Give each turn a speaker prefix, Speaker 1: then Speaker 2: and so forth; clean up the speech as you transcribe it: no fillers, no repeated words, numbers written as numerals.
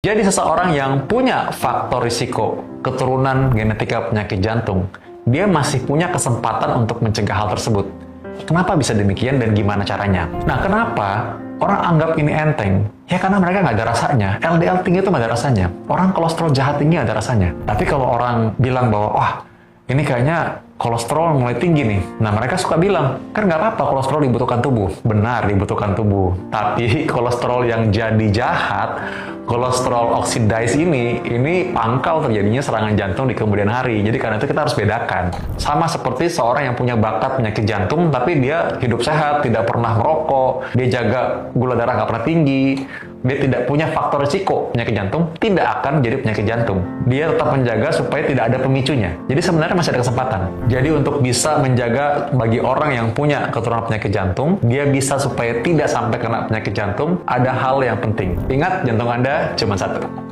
Speaker 1: Jadi seseorang yang punya faktor risiko keturunan genetika penyakit jantung, dia masih punya kesempatan untuk mencegah hal tersebut. Kenapa bisa demikian dan gimana caranya? Nah, kenapa orang anggap ini enteng? Ya karena mereka nggak ada rasanya. LDL tinggi itu nggak ada rasanya. Orang kolesterol jahat tinggi ada rasanya. Tapi kalau orang bilang bahwa, wah, ini kayaknya kolesterol mulai tinggi nih. Nah, mereka suka bilang, kan nggak apa-apa kolesterol dibutuhkan tubuh. Benar, dibutuhkan tubuh. Tapi kolesterol yang jadi jahat, kolesterol oxidize ini pangkal terjadinya serangan jantung di kemudian hari. Jadi karena itu kita harus bedakan. Sama seperti seorang yang punya bakat penyakit jantung, tapi dia hidup sehat, tidak pernah merokok, dia jaga gula darah nggak pernah tinggi, dia tidak punya faktor risiko penyakit jantung, tidak akan jadi penyakit jantung. Dia tetap menjaga supaya tidak ada pemicunya. Jadi sebenarnya masih ada kesempatan. Jadi untuk bisa menjaga bagi orang yang punya keturunan penyakit jantung, dia bisa supaya tidak sampai kena penyakit jantung, ada hal yang penting. Ingat, jantung Anda cuma satu.